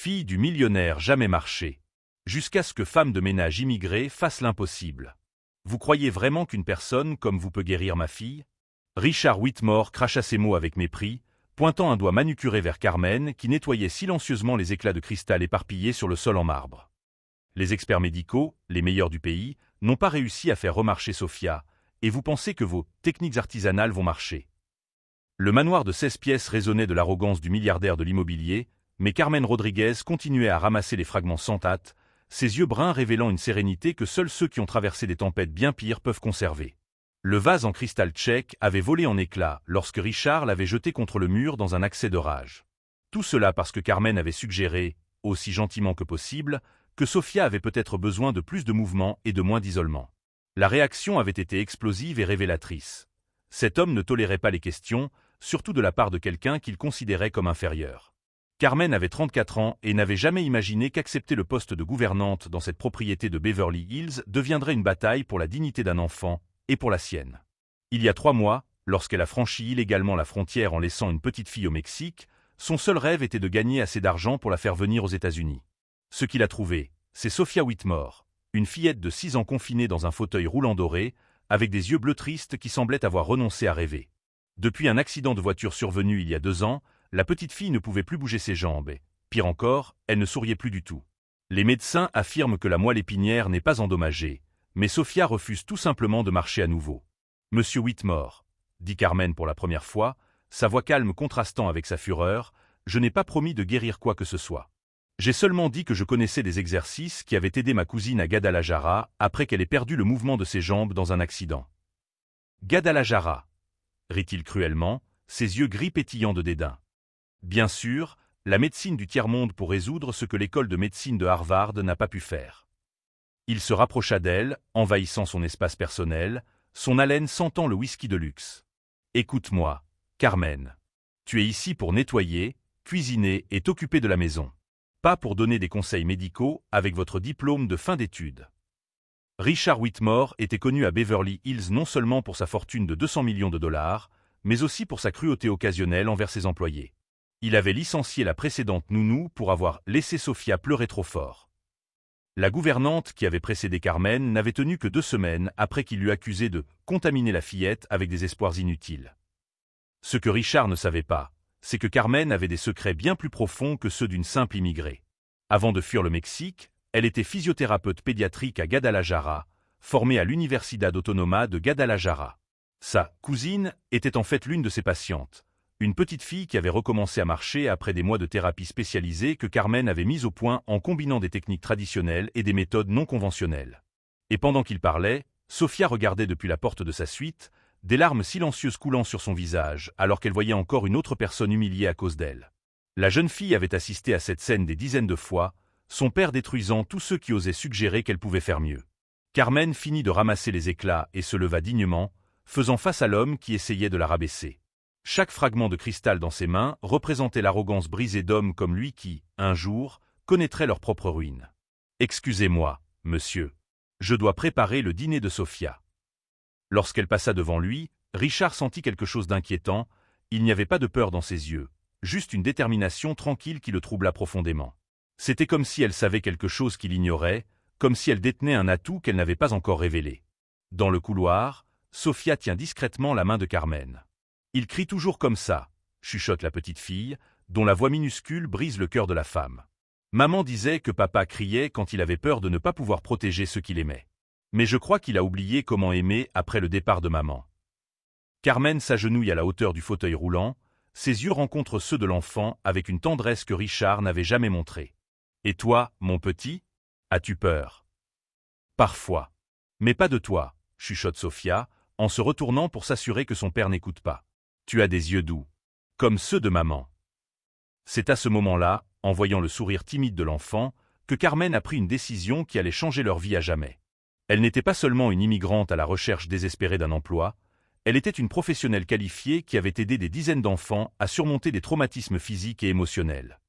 Fille du millionnaire jamais marché. Jusqu'à ce que femme de ménage immigrée fasse l'impossible. Vous croyez vraiment qu'une personne comme vous peut guérir ma fille? Richard Whitmore cracha ces mots avec mépris, pointant un doigt manucuré vers Carmen qui nettoyait silencieusement les éclats de cristal éparpillés sur le sol en marbre. Les experts médicaux, les meilleurs du pays, n'ont pas réussi à faire remarcher Sofia, et vous pensez que vos techniques artisanales vont marcher. Le manoir de 16 pièces résonnait de l'arrogance du milliardaire de l'immobilier, mais Carmen Rodriguez continuait à ramasser les fragments sans hâte, ses yeux bruns révélant une sérénité que seuls ceux qui ont traversé des tempêtes bien pires peuvent conserver. Le vase en cristal tchèque avait volé en éclats lorsque Richard l'avait jeté contre le mur dans un accès de rage. Tout cela parce que Carmen avait suggéré, aussi gentiment que possible, que Sofia avait peut-être besoin de plus de mouvement et de moins d'isolement. La réaction avait été explosive et révélatrice. Cet homme ne tolérait pas les questions, surtout de la part de quelqu'un qu'il considérait comme inférieur. Carmen avait 34 ans et n'avait jamais imaginé qu'accepter le poste de gouvernante dans cette propriété de Beverly Hills deviendrait une bataille pour la dignité d'un enfant et pour la sienne. Il y a 3 mois, lorsqu'elle a franchi illégalement la frontière en laissant une petite fille au Mexique, son seul rêve était de gagner assez d'argent pour la faire venir aux États-Unis. Ce qu'il a trouvé, c'est Sophia Whitmore, une fillette de 6 ans confinée dans un fauteuil roulant doré, avec des yeux bleus tristes qui semblaient avoir renoncé à rêver. Depuis un accident de voiture survenu il y a 2 ans, la petite fille ne pouvait plus bouger ses jambes et, pire encore, elle ne souriait plus du tout. Les médecins affirment que la moelle épinière n'est pas endommagée, mais Sophia refuse tout simplement de marcher à nouveau. « Monsieur Whitmore, » dit Carmen pour la première fois, sa voix calme contrastant avec sa fureur, « je n'ai pas promis de guérir quoi que ce soit. J'ai seulement dit que je connaissais des exercices qui avaient aidé ma cousine à Guadalajara après qu'elle ait perdu le mouvement de ses jambes dans un accident. »« Guadalajara » rit-il cruellement, ses yeux gris pétillants de dédain. Bien sûr, la médecine du tiers-monde pour résoudre ce que l'école de médecine de Harvard n'a pas pu faire. Il se rapprocha d'elle, envahissant son espace personnel, son haleine sentant le whisky de luxe. « Écoute-moi, Carmen. Tu es ici pour nettoyer, cuisiner et t'occuper de la maison. Pas pour donner des conseils médicaux avec votre diplôme de fin d'études. » Richard Whitmore était connu à Beverly Hills non seulement pour sa fortune de 200 millions de dollars, mais aussi pour sa cruauté occasionnelle envers ses employés. Il avait licencié la précédente nounou pour avoir laissé Sofia pleurer trop fort. La gouvernante qui avait précédé Carmen n'avait tenu que 2 semaines après qu'il l'eut accusée de contaminer la fillette avec des espoirs inutiles. Ce que Richard ne savait pas, c'est que Carmen avait des secrets bien plus profonds que ceux d'une simple immigrée. Avant de fuir le Mexique, elle était physiothérapeute pédiatrique à Guadalajara, formée à l'Universidad Autónoma de Guadalajara. Sa cousine était en fait l'une de ses patientes, une petite fille qui avait recommencé à marcher après des mois de thérapie spécialisée que Carmen avait mise au point en combinant des techniques traditionnelles et des méthodes non conventionnelles. Et pendant qu'il parlait, Sofia regardait depuis la porte de sa suite, des larmes silencieuses coulant sur son visage alors qu'elle voyait encore une autre personne humiliée à cause d'elle. La jeune fille avait assisté à cette scène des dizaines de fois, son père détruisant tous ceux qui osaient suggérer qu'elle pouvait faire mieux. Carmen finit de ramasser les éclats et se leva dignement, faisant face à l'homme qui essayait de la rabaisser. Chaque fragment de cristal dans ses mains représentait l'arrogance brisée d'hommes comme lui qui, un jour, connaîtraient leur propre ruine. « Excusez-moi, monsieur. Je dois préparer le dîner de Sofia. » Lorsqu'elle passa devant lui, Richard sentit quelque chose d'inquiétant, il n'y avait pas de peur dans ses yeux, juste une détermination tranquille qui le troubla profondément. C'était comme si elle savait quelque chose qu'il ignorait, comme si elle détenait un atout qu'elle n'avait pas encore révélé. Dans le couloir, Sofia tient discrètement la main de Carmen. « Il crie toujours comme ça », chuchote la petite fille, dont la voix minuscule brise le cœur de la femme. Maman disait que papa criait quand il avait peur de ne pas pouvoir protéger ceux qu'il aimait. Mais je crois qu'il a oublié comment aimer après le départ de maman. Carmen s'agenouille à la hauteur du fauteuil roulant, ses yeux rencontrent ceux de l'enfant avec une tendresse que Richard n'avait jamais montrée. « Et toi, mon petit, as-tu peur ?»« Parfois. Mais pas de toi, » chuchote Sofia, en se retournant pour s'assurer que son père n'écoute pas. « Tu as des yeux doux, comme ceux de maman. » C'est à ce moment-là, en voyant le sourire timide de l'enfant, que Carmen a pris une décision qui allait changer leur vie à jamais. Elle n'était pas seulement une immigrante à la recherche désespérée d'un emploi, elle était une professionnelle qualifiée qui avait aidé des dizaines d'enfants à surmonter des traumatismes physiques et émotionnels.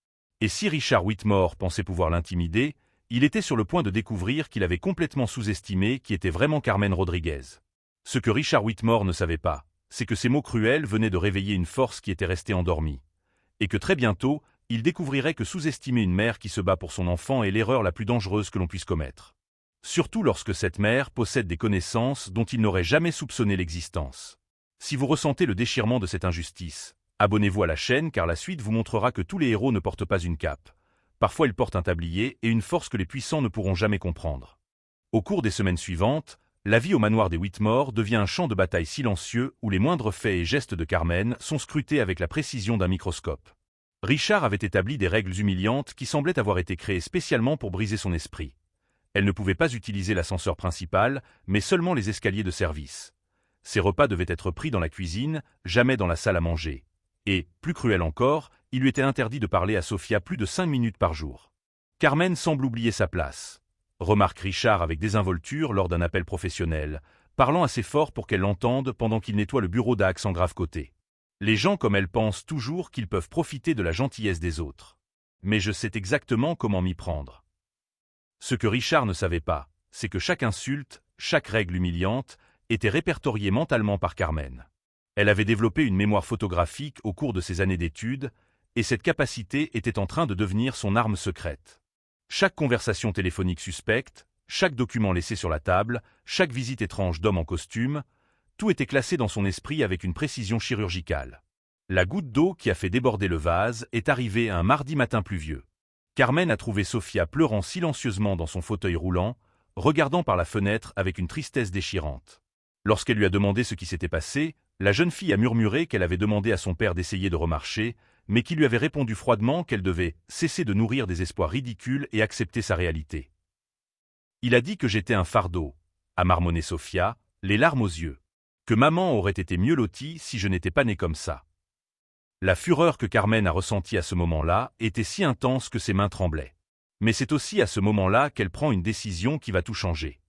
Et si Richard Whitmore pensait pouvoir l'intimider, il était sur le point de découvrir qu'il avait complètement sous-estimé qui était vraiment Carmen Rodriguez. Ce que Richard Whitmore ne savait pas, c'est que ces mots cruels venaient de réveiller une force qui était restée endormie, et que très bientôt, il découvrirait que sous-estimer une mère qui se bat pour son enfant est l'erreur la plus dangereuse que l'on puisse commettre. Surtout lorsque cette mère possède des connaissances dont il n'aurait jamais soupçonné l'existence. Si vous ressentez le déchirement de cette injustice, abonnez-vous à la chaîne car la suite vous montrera que tous les héros ne portent pas une cape. Parfois ils portent un tablier et une force que les puissants ne pourront jamais comprendre. Au cours des semaines suivantes, la vie au manoir des Whitmore devient un champ de bataille silencieux où les moindres faits et gestes de Carmen sont scrutés avec la précision d'un microscope. Richard avait établi des règles humiliantes qui semblaient avoir été créées spécialement pour briser son esprit. Elle ne pouvait pas utiliser l'ascenseur principal, mais seulement les escaliers de service. Ses repas devaient être pris dans la cuisine, jamais dans la salle à manger. Et, plus cruel encore, il lui était interdit de parler à Sofia plus de 5 minutes par jour. Carmen semble oublier sa place, remarque Richard avec désinvolture lors d'un appel professionnel, parlant assez fort pour qu'elle l'entende pendant qu'il nettoie le bureau d'Axe en grave côté. Les gens comme elle pensent toujours qu'ils peuvent profiter de la gentillesse des autres. Mais je sais exactement comment m'y prendre. Ce que Richard ne savait pas, c'est que chaque insulte, chaque règle humiliante, était répertoriée mentalement par Carmen. Elle avait développé une mémoire photographique au cours de ses années d'études, et cette capacité était en train de devenir son arme secrète. Chaque conversation téléphonique suspecte, chaque document laissé sur la table, chaque visite étrange d'homme en costume, tout était classé dans son esprit avec une précision chirurgicale. La goutte d'eau qui a fait déborder le vase est arrivée un mardi matin pluvieux. Carmen a trouvé Sofia pleurant silencieusement dans son fauteuil roulant, regardant par la fenêtre avec une tristesse déchirante. Lorsqu'elle lui a demandé ce qui s'était passé, la jeune fille a murmuré qu'elle avait demandé à son père d'essayer de remarcher, mais qu'il lui avait répondu froidement qu'elle devait cesser de nourrir des espoirs ridicules et accepter sa réalité. Il a dit que j'étais un fardeau, a marmonné Sofia, les larmes aux yeux. Que maman aurait été mieux lotie si je n'étais pas née comme ça. La fureur que Carmen a ressentie à ce moment-là était si intense que ses mains tremblaient. Mais c'est aussi à ce moment-là qu'elle prend une décision qui va tout changer.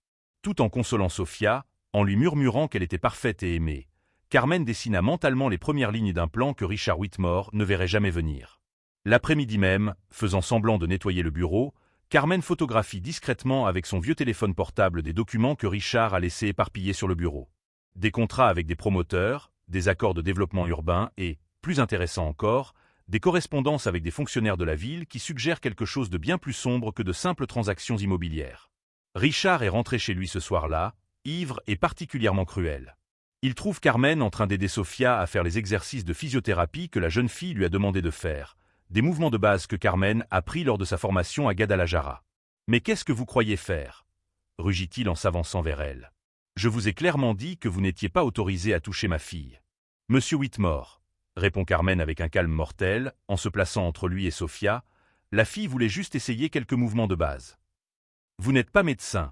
Tout en consolant Sofia, en lui murmurant qu'elle était parfaite et aimée, Carmen dessina mentalement les premières lignes d'un plan que Richard Whitmore ne verrait jamais venir. L'après-midi même, faisant semblant de nettoyer le bureau, Carmen photographie discrètement avec son vieux téléphone portable des documents que Richard a laissés éparpillés sur le bureau. Des contrats avec des promoteurs, des accords de développement urbain et, plus intéressant encore, des correspondances avec des fonctionnaires de la ville qui suggèrent quelque chose de bien plus sombre que de simples transactions immobilières. Richard est rentré chez lui ce soir-là, ivre et particulièrement cruel. Il trouve Carmen en train d'aider Sofia à faire les exercices de physiothérapie que la jeune fille lui a demandé de faire, des mouvements de base que Carmen a pris lors de sa formation à Guadalajara. « Mais qu'est-ce que vous croyez faire » rugit-il en s'avançant vers elle. « Je vous ai clairement dit que vous n'étiez pas autorisé à toucher ma fille. »« Monsieur Whitmore, » répond Carmen avec un calme mortel, en se plaçant entre lui et Sofia, la fille voulait juste essayer quelques mouvements de base. « Vous n'êtes pas médecin, »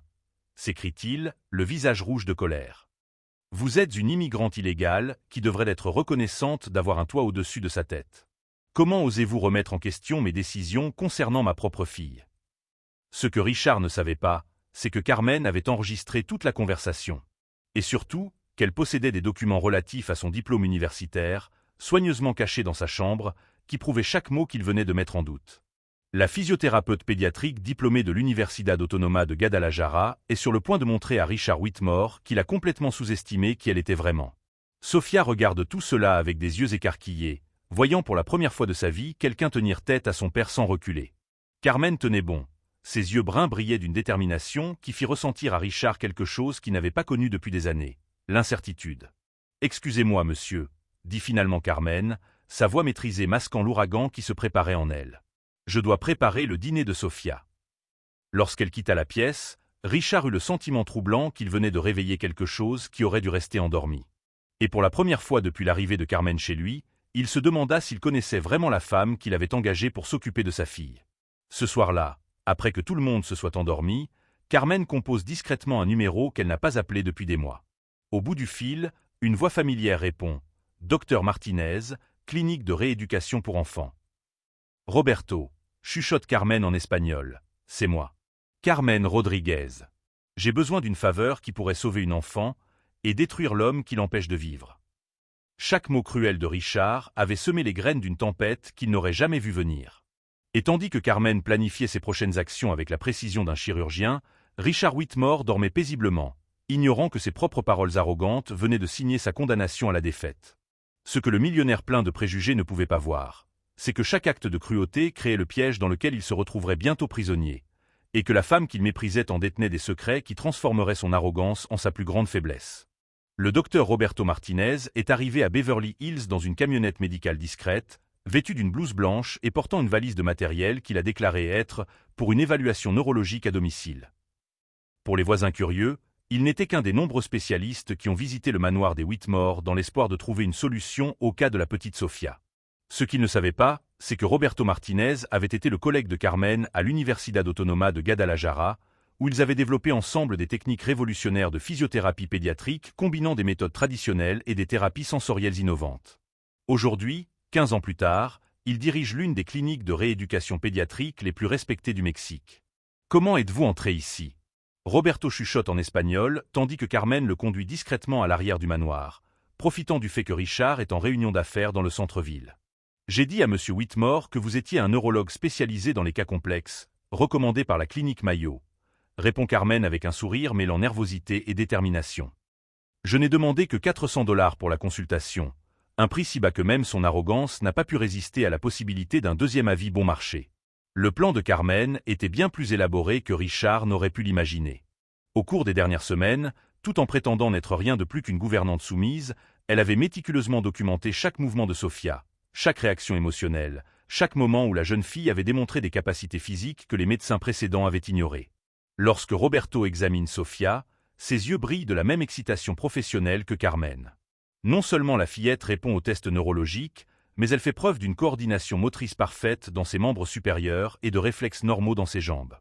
s'écrie-t-il, le visage rouge de colère. « Vous êtes une immigrante illégale qui devrait être reconnaissante d'avoir un toit au-dessus de sa tête. Comment osez-vous remettre en question mes décisions concernant ma propre fille ?» Ce que Richard ne savait pas, c'est que Carmen avait enregistré toute la conversation. Et surtout, qu'elle possédait des documents relatifs à son diplôme universitaire, soigneusement cachés dans sa chambre, qui prouvaient chaque mot qu'il venait de mettre en doute. La physiothérapeute pédiatrique diplômée de l'Universidad Autónoma de Guadalajara est sur le point de montrer à Richard Whitmore qu'il a complètement sous-estimé qui elle était vraiment. Sofia regarde tout cela avec des yeux écarquillés, voyant pour la première fois de sa vie quelqu'un tenir tête à son père sans reculer. Carmen tenait bon. Ses yeux bruns brillaient d'une détermination qui fit ressentir à Richard quelque chose qu'il n'avait pas connu depuis des années, l'incertitude. « Excusez-moi, monsieur », dit finalement Carmen, sa voix maîtrisée masquant l'ouragan qui se préparait en elle. « Je dois préparer le dîner de Sofia. » Lorsqu'elle quitta la pièce, Richard eut le sentiment troublant qu'il venait de réveiller quelque chose qui aurait dû rester endormi. Et pour la première fois depuis l'arrivée de Carmen chez lui, il se demanda s'il connaissait vraiment la femme qu'il avait engagée pour s'occuper de sa fille. Ce soir-là, après que tout le monde se soit endormi, Carmen compose discrètement un numéro qu'elle n'a pas appelé depuis des mois. Au bout du fil, une voix familière répond « Docteur Martinez, clinique de rééducation pour enfants. »« Roberto », chuchote Carmen en espagnol, « c'est moi. Carmen Rodriguez. J'ai besoin d'une faveur qui pourrait sauver une enfant et détruire l'homme qui l'empêche de vivre. » Chaque mot cruel de Richard avait semé les graines d'une tempête qu'il n'aurait jamais vue venir. Et tandis que Carmen planifiait ses prochaines actions avec la précision d'un chirurgien, Richard Whitmore dormait paisiblement, ignorant que ses propres paroles arrogantes venaient de signer sa condamnation à la défaite. Ce que le millionnaire plein de préjugés ne pouvait pas voir, c'est que chaque acte de cruauté créait le piège dans lequel il se retrouverait bientôt prisonnier, et que la femme qu'il méprisait en détenait des secrets qui transformeraient son arrogance en sa plus grande faiblesse. Le docteur Roberto Martinez est arrivé à Beverly Hills dans une camionnette médicale discrète, vêtu d'une blouse blanche et portant une valise de matériel qu'il a déclaré être pour une évaluation neurologique à domicile. Pour les voisins curieux, il n'était qu'un des nombreux spécialistes qui ont visité le manoir des Whitmore dans l'espoir de trouver une solution au cas de la petite Sofia. Ce qu'ils ne savaient pas, c'est que Roberto Martinez avait été le collègue de Carmen à l'Universidad Autónoma de Guadalajara, où ils avaient développé ensemble des techniques révolutionnaires de physiothérapie pédiatrique combinant des méthodes traditionnelles et des thérapies sensorielles innovantes. Aujourd'hui, 15 ans plus tard, il dirige l'une des cliniques de rééducation pédiatrique les plus respectées du Mexique. Comment êtes-vous entré ici? Roberto chuchote en espagnol, tandis que Carmen le conduit discrètement à l'arrière du manoir, profitant du fait que Richard est en réunion d'affaires dans le centre-ville. J'ai dit à M. Whitmore que vous étiez un neurologue spécialisé dans les cas complexes, recommandé par la clinique Mayo, répond Carmen avec un sourire mêlant nervosité et détermination. Je n'ai demandé que $400 pour la consultation, un prix si bas que même son arrogance n'a pas pu résister à la possibilité d'un deuxième avis bon marché. Le plan de Carmen était bien plus élaboré que Richard n'aurait pu l'imaginer. Au cours des dernières semaines, tout en prétendant n'être rien de plus qu'une gouvernante soumise, elle avait méticuleusement documenté chaque mouvement de Sofia, chaque réaction émotionnelle, chaque moment où la jeune fille avait démontré des capacités physiques que les médecins précédents avaient ignorées. Lorsque Roberto examine Sofia, ses yeux brillent de la même excitation professionnelle que Carmen. Non seulement la fillette répond aux tests neurologiques, mais elle fait preuve d'une coordination motrice parfaite dans ses membres supérieurs et de réflexes normaux dans ses jambes.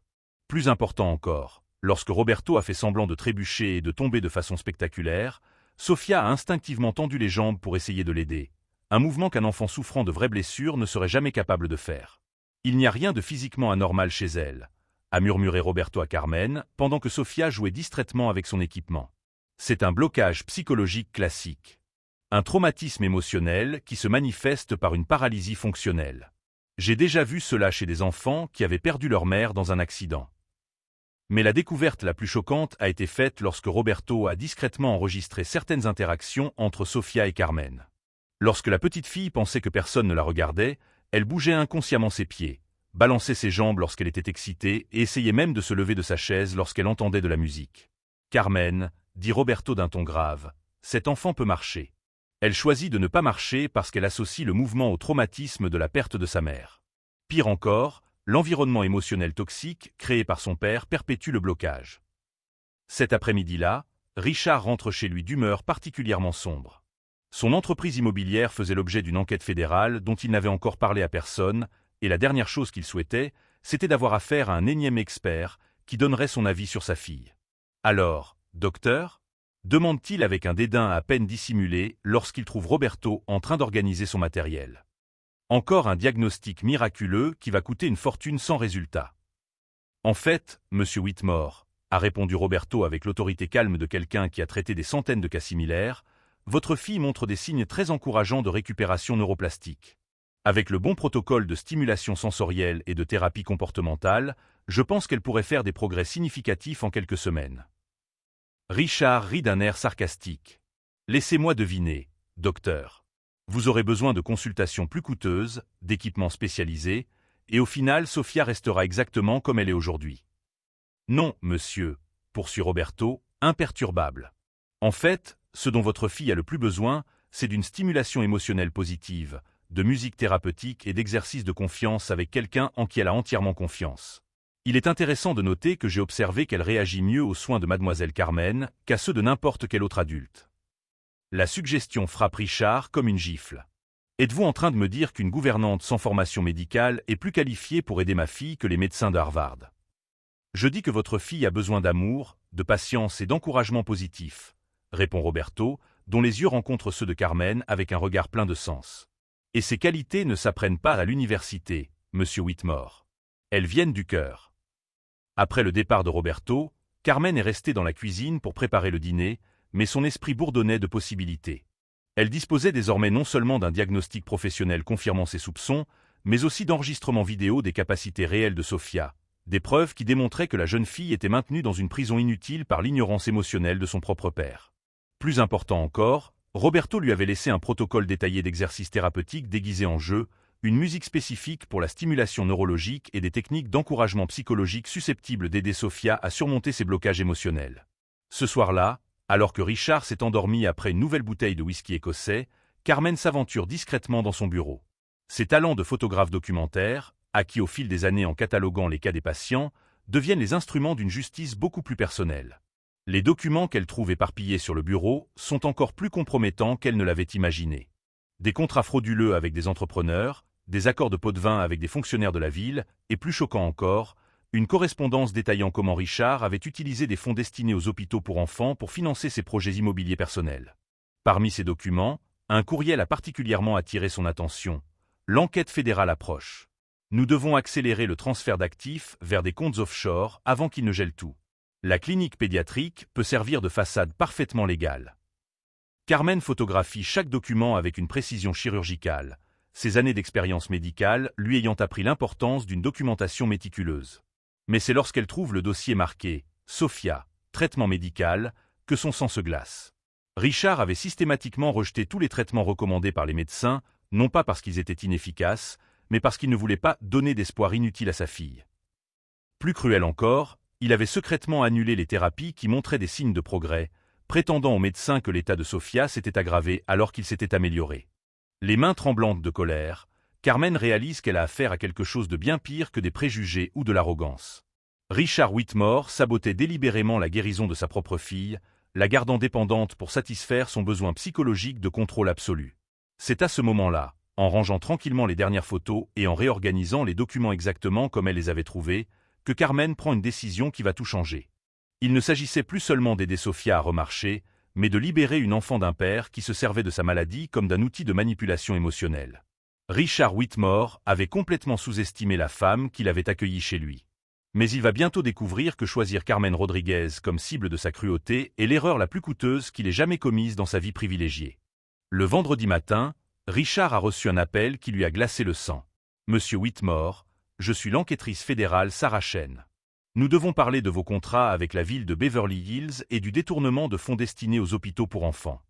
Plus important encore, lorsque Roberto a fait semblant de trébucher et de tomber de façon spectaculaire, Sofia a instinctivement tendu les jambes pour essayer de l'aider, un mouvement qu'un enfant souffrant de vraies blessures ne serait jamais capable de faire. Il n'y a rien de physiquement anormal chez elle, a murmuré Roberto à Carmen, pendant que Sofia jouait distraitement avec son équipement. C'est un blocage psychologique classique. Un traumatisme émotionnel qui se manifeste par une paralysie fonctionnelle. J'ai déjà vu cela chez des enfants qui avaient perdu leur mère dans un accident. Mais la découverte la plus choquante a été faite lorsque Roberto a discrètement enregistré certaines interactions entre Sofia et Carmen. Lorsque la petite fille pensait que personne ne la regardait, elle bougeait inconsciemment ses pieds, balançait ses jambes lorsqu'elle était excitée et essayait même de se lever de sa chaise lorsqu'elle entendait de la musique. « Carmen, » dit Roberto d'un ton grave, « cet enfant peut marcher. » Elle choisit de ne pas marcher parce qu'elle associe le mouvement au traumatisme de la perte de sa mère. Pire encore, l'environnement émotionnel toxique créé par son père perpétue le blocage. Cet après-midi-là, Richard rentre chez lui d'humeur particulièrement sombre. Son entreprise immobilière faisait l'objet d'une enquête fédérale dont il n'avait encore parlé à personne, et la dernière chose qu'il souhaitait, c'était d'avoir affaire à un énième expert qui donnerait son avis sur sa fille. « Alors, docteur ?» demande-t-il avec un dédain à peine dissimulé lorsqu'il trouve Roberto en train d'organiser son matériel. Encore un diagnostic miraculeux qui va coûter une fortune sans résultat. En fait, monsieur Whitmore, a répondu Roberto avec l'autorité calme de quelqu'un qui a traité des centaines de cas similaires, votre fille montre des signes très encourageants de récupération neuroplastique. Avec le bon protocole de stimulation sensorielle et de thérapie comportementale, je pense qu'elle pourrait faire des progrès significatifs en quelques semaines. Richard rit d'un air sarcastique. Laissez-moi deviner, docteur. Vous aurez besoin de consultations plus coûteuses, d'équipements spécialisés, et au final, Sofia restera exactement comme elle est aujourd'hui. Non, monsieur, poursuit Roberto, imperturbable. En fait, ce dont votre fille a le plus besoin, c'est d'une stimulation émotionnelle positive, de musique thérapeutique et d'exercice de confiance avec quelqu'un en qui elle a entièrement confiance. Il est intéressant de noter que j'ai observé qu'elle réagit mieux aux soins de mademoiselle Carmen qu'à ceux de n'importe quel autre adulte. La suggestion frappe Richard comme une gifle. Êtes-vous en train de me dire qu'une gouvernante sans formation médicale est plus qualifiée pour aider ma fille que les médecins de Harvard? Je dis que votre fille a besoin d'amour, de patience et d'encouragement positif, répond Roberto, dont les yeux rencontrent ceux de Carmen avec un regard plein de sens. Et ces qualités ne s'apprennent pas à l'université, monsieur Whitmore. Elles viennent du cœur. Après le départ de Roberto, Carmen est restée dans la cuisine pour préparer le dîner, mais son esprit bourdonnait de possibilités. Elle disposait désormais non seulement d'un diagnostic professionnel confirmant ses soupçons, mais aussi d'enregistrements vidéo des capacités réelles de Sofia, des preuves qui démontraient que la jeune fille était maintenue dans une prison inutile par l'ignorance émotionnelle de son propre père. Plus important encore, Roberto lui avait laissé un protocole détaillé d'exercices thérapeutiques déguisé en jeu, une musique spécifique pour la stimulation neurologique et des techniques d'encouragement psychologique susceptibles d'aider Sophia à surmonter ses blocages émotionnels. Ce soir-là, alors que Richard s'est endormi après une nouvelle bouteille de whisky écossais, Carmen s'aventure discrètement dans son bureau. Ses talents de photographe documentaire, acquis au fil des années en cataloguant les cas des patients, deviennent les instruments d'une justice beaucoup plus personnelle. Les documents qu'elle trouve éparpillés sur le bureau sont encore plus compromettants qu'elle ne l'avait imaginé. Des contrats frauduleux avec des entrepreneurs, des accords de pot de vin avec des fonctionnaires de la ville, et plus choquant encore, une correspondance détaillant comment Richard avait utilisé des fonds destinés aux hôpitaux pour enfants pour financer ses projets immobiliers personnels. Parmi ces documents, un courriel a particulièrement attiré son attention. L'enquête fédérale approche. Nous devons accélérer le transfert d'actifs vers des comptes offshore avant qu'ils ne gèlent tout. La clinique pédiatrique peut servir de façade parfaitement légale. Carmen photographie chaque document avec une précision chirurgicale, ses années d'expérience médicale lui ayant appris l'importance d'une documentation méticuleuse. Mais c'est lorsqu'elle trouve le dossier marqué « Sophia, traitement médical » que son sang se glace. Richard avait systématiquement rejeté tous les traitements recommandés par les médecins, non pas parce qu'ils étaient inefficaces, mais parce qu'il ne voulait pas donner d'espoir inutile à sa fille. Plus cruel encore, il avait secrètement annulé les thérapies qui montraient des signes de progrès, prétendant aux médecins que l'état de Sophia s'était aggravé alors qu'il s'était amélioré. Les mains tremblantes de colère, Carmen réalise qu'elle a affaire à quelque chose de bien pire que des préjugés ou de l'arrogance. Richard Whitmore sabotait délibérément la guérison de sa propre fille, la gardant dépendante pour satisfaire son besoin psychologique de contrôle absolu. C'est à ce moment-là, en rangeant tranquillement les dernières photos et en réorganisant les documents exactement comme elle les avait trouvés, que Carmen prend une décision qui va tout changer. Il ne s'agissait plus seulement d'aider Sophia à remarcher, mais de libérer une enfant d'un père qui se servait de sa maladie comme d'un outil de manipulation émotionnelle. Richard Whitmore avait complètement sous-estimé la femme qu'il avait accueillie chez lui. Mais il va bientôt découvrir que choisir Carmen Rodriguez comme cible de sa cruauté est l'erreur la plus coûteuse qu'il ait jamais commise dans sa vie privilégiée. Le vendredi matin, Richard a reçu un appel qui lui a glacé le sang. « Monsieur Whitmore, je suis l'enquêtrice fédérale Sarah Chen. Nous devons parler de vos contrats avec la ville de Beverly Hills et du détournement de fonds destinés aux hôpitaux pour enfants. »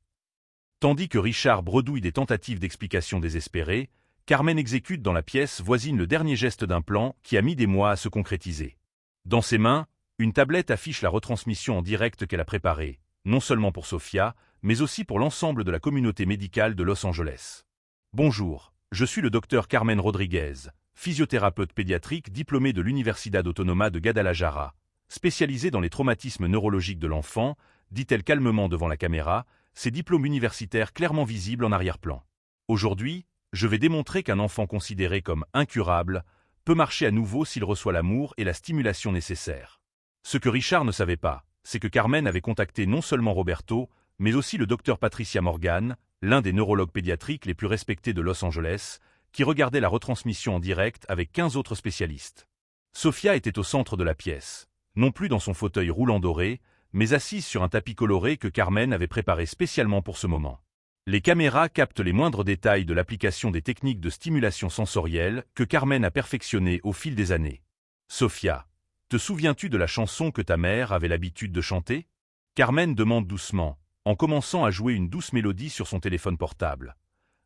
Tandis que Richard bredouille des tentatives d'explication désespérées, Carmen exécute dans la pièce voisine le dernier geste d'un plan qui a mis des mois à se concrétiser. Dans ses mains, une tablette affiche la retransmission en direct qu'elle a préparée, non seulement pour Sophia, mais aussi pour l'ensemble de la communauté médicale de Los Angeles. Bonjour, je suis le docteur Carmen Rodriguez, physiothérapeute pédiatrique diplômé de l'Universidad Autónoma de Guadalajara, spécialisé dans les traumatismes neurologiques de l'enfant, dit-elle calmement devant la caméra, ses diplômes universitaires clairement visibles en arrière-plan. Aujourd'hui, je vais démontrer qu'un enfant considéré comme incurable peut marcher à nouveau s'il reçoit l'amour et la stimulation nécessaires. Ce que Richard ne savait pas, c'est que Carmen avait contacté non seulement Roberto, mais aussi le docteur Patricia Morgan, l'un des neurologues pédiatriques les plus respectés de Los Angeles, qui regardait la retransmission en direct avec 15 autres spécialistes. Sophia était au centre de la pièce, non plus dans son fauteuil roulant doré, mais assise sur un tapis coloré que Carmen avait préparé spécialement pour ce moment. Les caméras captent les moindres détails de l'application des techniques de stimulation sensorielle que Carmen a perfectionnées au fil des années. Sophia, te souviens-tu de la chanson que ta mère avait l'habitude de chanter ? Carmen demande doucement, en commençant à jouer une douce mélodie sur son téléphone portable.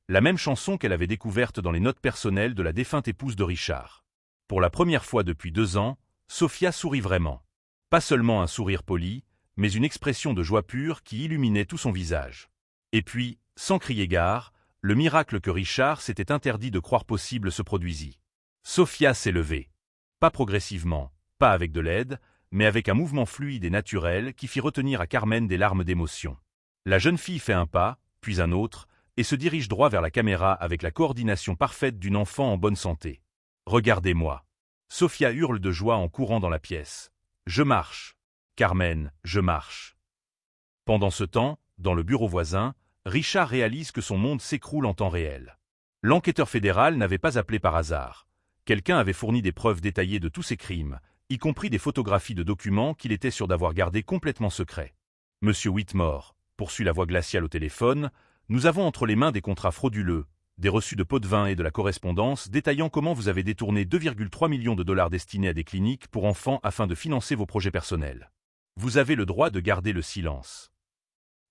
La même chanson qu'elle avait découverte dans les notes personnelles de la défunte épouse de Richard. Pour la première fois depuis 2 ans, Sophia sourit vraiment. Pas seulement un sourire poli, mais une expression de joie pure qui illuminait tout son visage. Et puis, sans crier gare, le miracle que Richard s'était interdit de croire possible se produisit. Sophia s'est levée. Pas progressivement, pas avec de l'aide, mais avec un mouvement fluide et naturel qui fit retenir à Carmen des larmes d'émotion. La jeune fille fait un pas, puis un autre, et se dirige droit vers la caméra avec la coordination parfaite d'une enfant en bonne santé. « Regardez-moi » Sophia hurle de joie en courant dans la pièce. « Je marche. Carmen, je marche. » Pendant ce temps, dans le bureau voisin, Richard réalise que son monde s'écroule en temps réel. L'enquêteur fédéral n'avait pas appelé par hasard. Quelqu'un avait fourni des preuves détaillées de tous ses crimes, y compris des photographies de documents qu'il était sûr d'avoir gardés complètement secrets. « Monsieur Whitmore, » poursuit la voix glaciale au téléphone, « nous avons entre les mains des contrats frauduleux, des reçus de pots de vin et de la correspondance détaillant comment vous avez détourné 2,3 millions de dollars destinés à des cliniques pour enfants afin de financer vos projets personnels. Vous avez le droit de garder le silence. »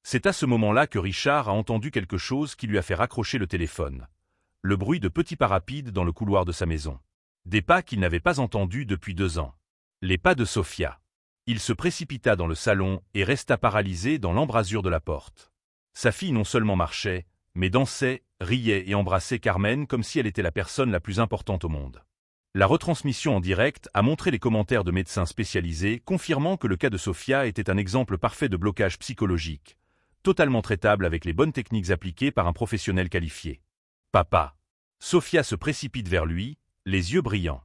C'est à ce moment-là que Richard a entendu quelque chose qui lui a fait raccrocher le téléphone. le bruit de petits pas rapides dans le couloir de sa maison. Des pas qu'il n'avait pas entendus depuis 2 ans. Les pas de Sofia. Il se précipita dans le salon et resta paralysé dans l'embrasure de la porte. Sa fille non seulement marchait, mais dansait, riait et embrassait Carmen comme si elle était la personne la plus importante au monde. La retransmission en direct a montré les commentaires de médecins spécialisés confirmant que le cas de Sofia était un exemple parfait de blocage psychologique, totalement traitable avec les bonnes techniques appliquées par un professionnel qualifié. Papa. Sofia se précipite vers lui, les yeux brillants.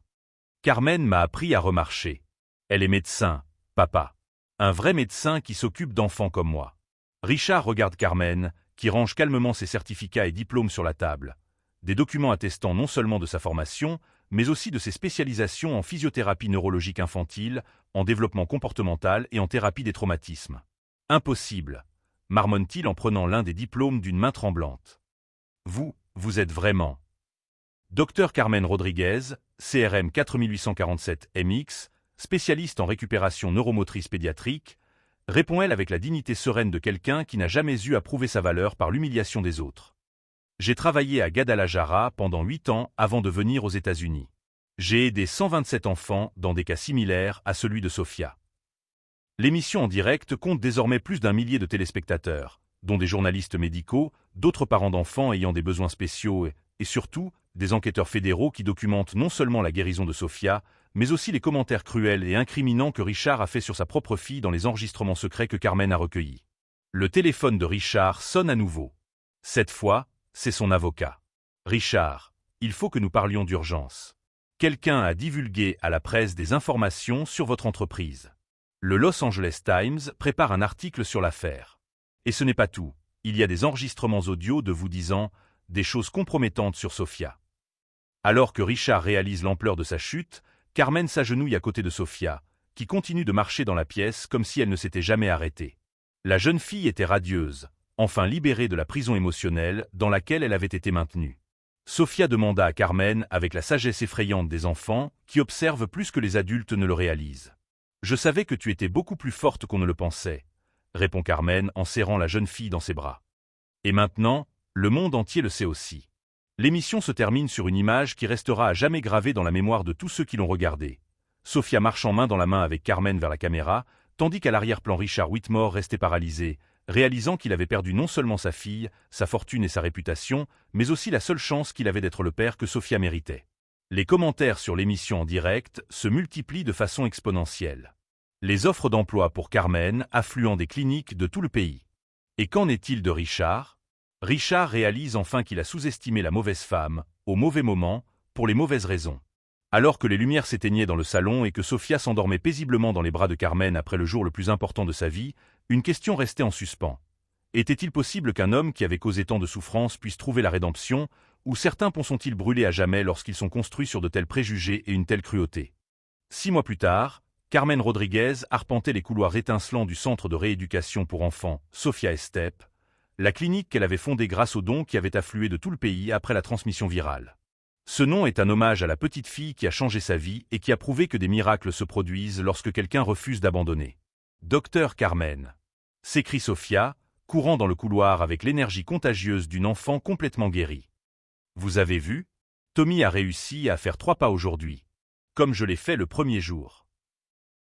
Carmen m'a appris à remarcher. Elle est médecin, papa. Un vrai médecin qui s'occupe d'enfants comme moi. Richard regarde Carmen, qui range calmement ses certificats et diplômes sur la table. Des documents attestant non seulement de sa formation, mais aussi de ses spécialisations en physiothérapie neurologique infantile, en développement comportemental et en thérapie des traumatismes. Impossible, marmonne-t-il en prenant l'un des diplômes d'une main tremblante. Vous êtes vraiment. Dr Carmen Rodriguez, CRM 4847 MX, spécialiste en récupération neuromotrice pédiatrique, répond-elle avec la dignité sereine de quelqu'un qui n'a jamais eu à prouver sa valeur par l'humiliation des autres. J'ai travaillé à Guadalajara pendant 8 ans avant de venir aux États-Unis. J'ai aidé 127 enfants dans des cas similaires à celui de Sofia. L'émission en direct compte désormais plus d'1 millier de téléspectateurs, dont des journalistes médicaux, d'autres parents d'enfants ayant des besoins spéciaux et surtout, des enquêteurs fédéraux qui documentent non seulement la guérison de Sofia, mais aussi les commentaires cruels et incriminants que Richard a fait sur sa propre fille dans les enregistrements secrets que Carmen a recueillis. Le téléphone de Richard sonne à nouveau. Cette fois, c'est son avocat. Richard, il faut que nous parlions d'urgence. Quelqu'un a divulgué à la presse des informations sur votre entreprise. Le Los Angeles Times prépare un article sur l'affaire. Et ce n'est pas tout. Il y a des enregistrements audio de vous disant des choses compromettantes sur Sofia. Alors que Richard réalise l'ampleur de sa chute, Carmen s'agenouille à côté de Sofia, qui continue de marcher dans la pièce comme si elle ne s'était jamais arrêtée. La jeune fille était radieuse, enfin libérée de la prison émotionnelle dans laquelle elle avait été maintenue. Sofia demanda à Carmen avec la sagesse effrayante des enfants qui observent plus que les adultes ne le réalisent. « Je savais que tu étais beaucoup plus forte qu'on ne le pensait », répond Carmen en serrant la jeune fille dans ses bras. Et maintenant, le monde entier le sait aussi. L'émission se termine sur une image qui restera à jamais gravée dans la mémoire de tous ceux qui l'ont regardée. Sofia marchant main dans la main avec Carmen vers la caméra, tandis qu'à l'arrière-plan Richard Whitmore restait paralysé, réalisant qu'il avait perdu non seulement sa fille, sa fortune et sa réputation, mais aussi la seule chance qu'il avait d'être le père que Sofia méritait. Les commentaires sur l'émission en direct se multiplient de façon exponentielle. Les offres d'emploi pour Carmen affluent des cliniques de tout le pays. Et qu'en est-il de Richard ? Richard réalise enfin qu'il a sous-estimé la mauvaise femme, au mauvais moment, pour les mauvaises raisons. Alors que les lumières s'éteignaient dans le salon et que Sofia s'endormait paisiblement dans les bras de Carmen après le jour le plus important de sa vie, une question restait en suspens. Était-il possible qu'un homme qui avait causé tant de souffrances puisse trouver la rédemption, ou certains ponts sont-ils brûlés à jamais lorsqu'ils sont construits sur de tels préjugés et une telle cruauté ? 6 mois plus tard, Carmen Rodriguez arpentait les couloirs étincelants du centre de rééducation pour enfants, Sofia Estep, la clinique qu'elle avait fondée grâce aux dons qui avaient afflué de tout le pays après la transmission virale. Ce nom est un hommage à la petite fille qui a changé sa vie et qui a prouvé que des miracles se produisent lorsque quelqu'un refuse d'abandonner. Docteur Carmen, s'écrie Sofia, courant dans le couloir avec l'énergie contagieuse d'une enfant complètement guérie. Vous avez vu ? Tommy a réussi à faire 3 pas aujourd'hui, comme je l'ai fait le premier jour.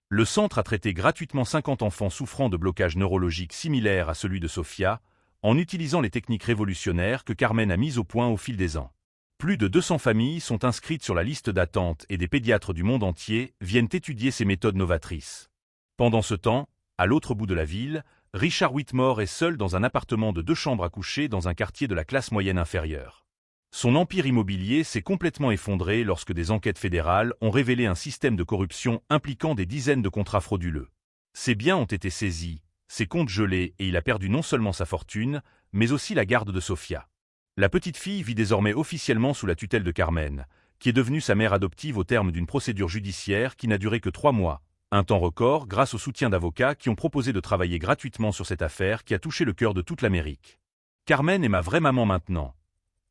Le centre a traité gratuitement 50 enfants souffrant de blocages neurologiques similaires à celui de Sofia, en utilisant les techniques révolutionnaires que Carmen a mises au point au fil des ans. Plus de 200 familles sont inscrites sur la liste d'attente et des pédiatres du monde entier viennent étudier ces méthodes novatrices. Pendant ce temps, à l'autre bout de la ville, Richard Whitmore est seul dans un appartement de 2 chambres à coucher dans un quartier de la classe moyenne inférieure. Son empire immobilier s'est complètement effondré lorsque des enquêtes fédérales ont révélé un système de corruption impliquant des dizaines de contrats frauduleux. Ses biens ont été saisis, ses comptes gelés et il a perdu non seulement sa fortune, mais aussi la garde de Sofia. La petite fille vit désormais officiellement sous la tutelle de Carmen, qui est devenue sa mère adoptive au terme d'une procédure judiciaire qui n'a duré que 3 mois, un temps record grâce au soutien d'avocats qui ont proposé de travailler gratuitement sur cette affaire qui a touché le cœur de toute l'Amérique. Carmen est ma vraie maman maintenant,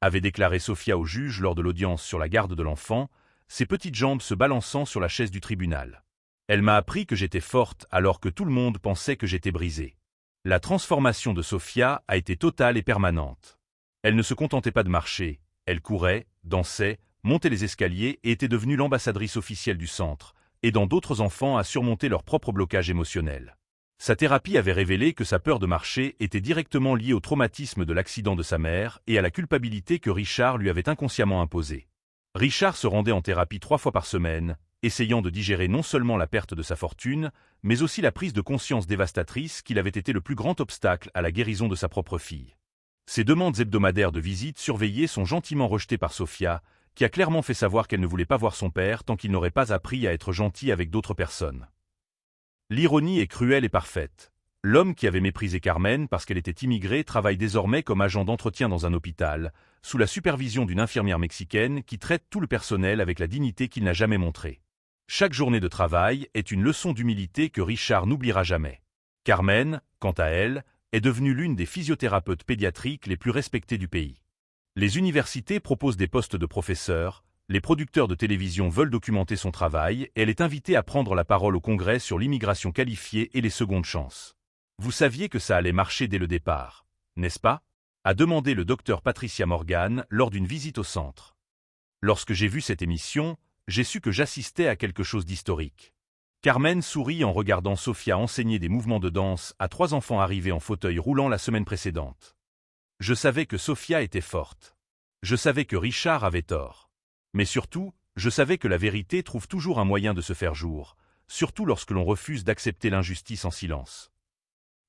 avait déclaré Sofia au juge lors de l'audience sur la garde de l'enfant, ses petites jambes se balançant sur la chaise du tribunal. Elle m'a appris que j'étais forte alors que tout le monde pensait que j'étais brisée. La transformation de Sofia a été totale et permanente. Elle ne se contentait pas de marcher, Elle courait, dansait, montait les escaliers et était devenue l'ambassadrice officielle du centre, aidant d'autres enfants à surmonter leur propre blocage émotionnel. Sa thérapie avait révélé que sa peur de marcher était directement liée au traumatisme de l'accident de sa mère et à la culpabilité que Richard lui avait inconsciemment imposée. Richard se rendait en thérapie 3 fois par semaine, essayant de digérer non seulement la perte de sa fortune, mais aussi la prise de conscience dévastatrice qu'il avait été le plus grand obstacle à la guérison de sa propre fille. Ses demandes hebdomadaires de visite surveillées sont gentiment rejetées par Sofia, qui a clairement fait savoir qu'elle ne voulait pas voir son père tant qu'il n'aurait pas appris à être gentil avec d'autres personnes. L'ironie est cruelle et parfaite. L'homme qui avait méprisé Carmen parce qu'elle était immigrée travaille désormais comme agent d'entretien dans un hôpital, sous la supervision d'une infirmière mexicaine qui traite tout le personnel avec la dignité qu'il n'a jamais montrée. Chaque journée de travail est une leçon d'humilité que Richard n'oubliera jamais. Carmen, quant à elle, est devenue l'une des physiothérapeutes pédiatriques les plus respectées du pays. Les universités proposent des postes de professeurs, les producteurs de télévision veulent documenter son travail et elle est invitée à prendre la parole au Congrès sur l'immigration qualifiée et les secondes chances. Vous saviez que ça allait marcher dès le départ, n'est-ce pas? A demandé le docteur Patricia Morgan lors d'une visite au centre. Lorsque j'ai vu cette émission, j'ai su que j'assistais à quelque chose d'historique. Carmen sourit en regardant Sofia enseigner des mouvements de danse à 3 enfants arrivés en fauteuil roulant la semaine précédente. Je savais que Sofia était forte. Je savais que Richard avait tort. Mais surtout, je savais que la vérité trouve toujours un moyen de se faire jour, surtout lorsque l'on refuse d'accepter l'injustice en silence.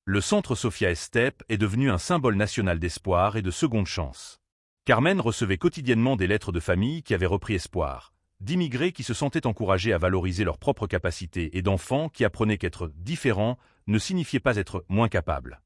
Le centre Sofia Estep est devenu un symbole national d'espoir et de seconde chance. Carmen recevait quotidiennement des lettres de famille qui avaient repris espoir, d'immigrés qui se sentaient encouragés à valoriser leurs propres capacités et d'enfants qui apprenaient qu'être différent ne signifiait pas être moins capable.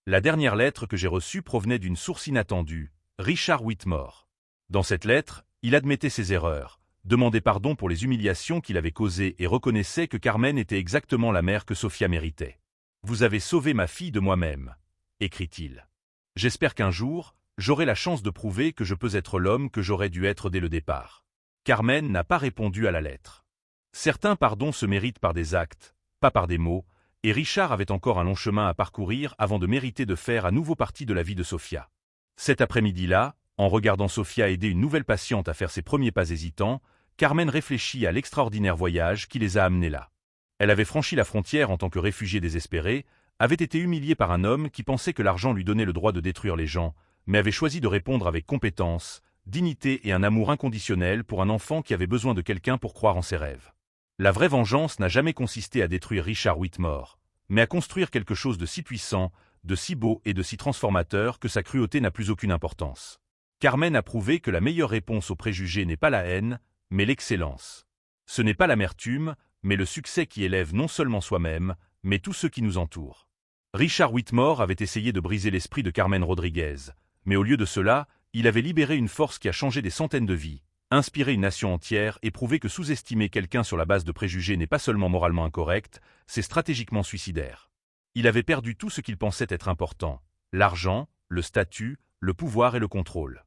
La dernière lettre que j'ai reçue provenait d'une source inattendue, Richard Whitmore. Dans cette lettre, il admettait ses erreurs, demandait pardon pour les humiliations qu'il avait causées et reconnaissait que Carmen était exactement la mère que Sofia méritait. « Vous avez sauvé ma fille de moi-même », écrit-il. « J'espère qu'un jour, j'aurai la chance de prouver que je peux être l'homme que j'aurais dû être dès le départ. » Carmen n'a pas répondu à la lettre. Certains pardons se méritent par des actes, pas par des mots, et Richard avait encore un long chemin à parcourir avant de mériter de faire à nouveau partie de la vie de Sofia. Cet après-midi-là, en regardant Sofia aider une nouvelle patiente à faire ses premiers pas hésitants, Carmen réfléchit à l'extraordinaire voyage qui les a amenés là. Elle avait franchi la frontière en tant que réfugiée désespérée, avait été humiliée par un homme qui pensait que l'argent lui donnait le droit de détruire les gens, mais avait choisi de répondre avec compétence, dignité et un amour inconditionnel pour un enfant qui avait besoin de quelqu'un pour croire en ses rêves. La vraie vengeance n'a jamais consisté à détruire Richard Whitmore, mais à construire quelque chose de si puissant, de si beau et de si transformateur que sa cruauté n'a plus aucune importance. Carmen a prouvé que la meilleure réponse aux préjugés n'est pas la haine, mais l'excellence. Ce n'est pas l'amertume, mais le succès qui élève non seulement soi-même, mais tous ceux qui nous entourent. Richard Whitmore avait essayé de briser l'esprit de Carmen Rodriguez, mais au lieu de cela, il avait libéré une force qui a changé des centaines de vies, inspiré une nation entière et prouvé que sous-estimer quelqu'un sur la base de préjugés n'est pas seulement moralement incorrect, c'est stratégiquement suicidaire. Il avait perdu tout ce qu'il pensait être important, l'argent, le statut, le pouvoir et le contrôle.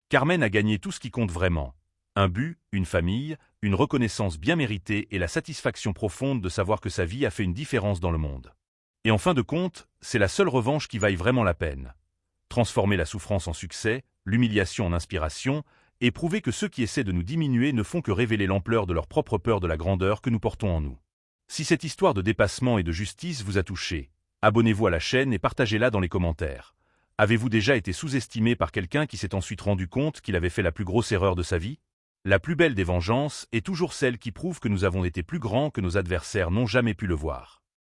Carmen a gagné tout ce qui compte vraiment. Un but, une famille, une reconnaissance bien méritée et la satisfaction profonde de savoir que sa vie a fait une différence dans le monde. Et en fin de compte, c'est la seule revanche qui vaille vraiment la peine. Transformer la souffrance en succès, l'humiliation en inspiration, et prouver que ceux qui essaient de nous diminuer ne font que révéler l'ampleur de leur propre peur de la grandeur que nous portons en nous. Si cette histoire de dépassement et de justice vous a touché, abonnez-vous à la chaîne et partagez-la dans les commentaires. Avez-vous déjà été sous-estimé par quelqu'un qui s'est ensuite rendu compte qu'il avait fait la plus grosse erreur de sa vie? La plus belle des vengeances est toujours celle qui prouve que nous avons été plus grands que nos adversaires n'ont jamais pu le voir.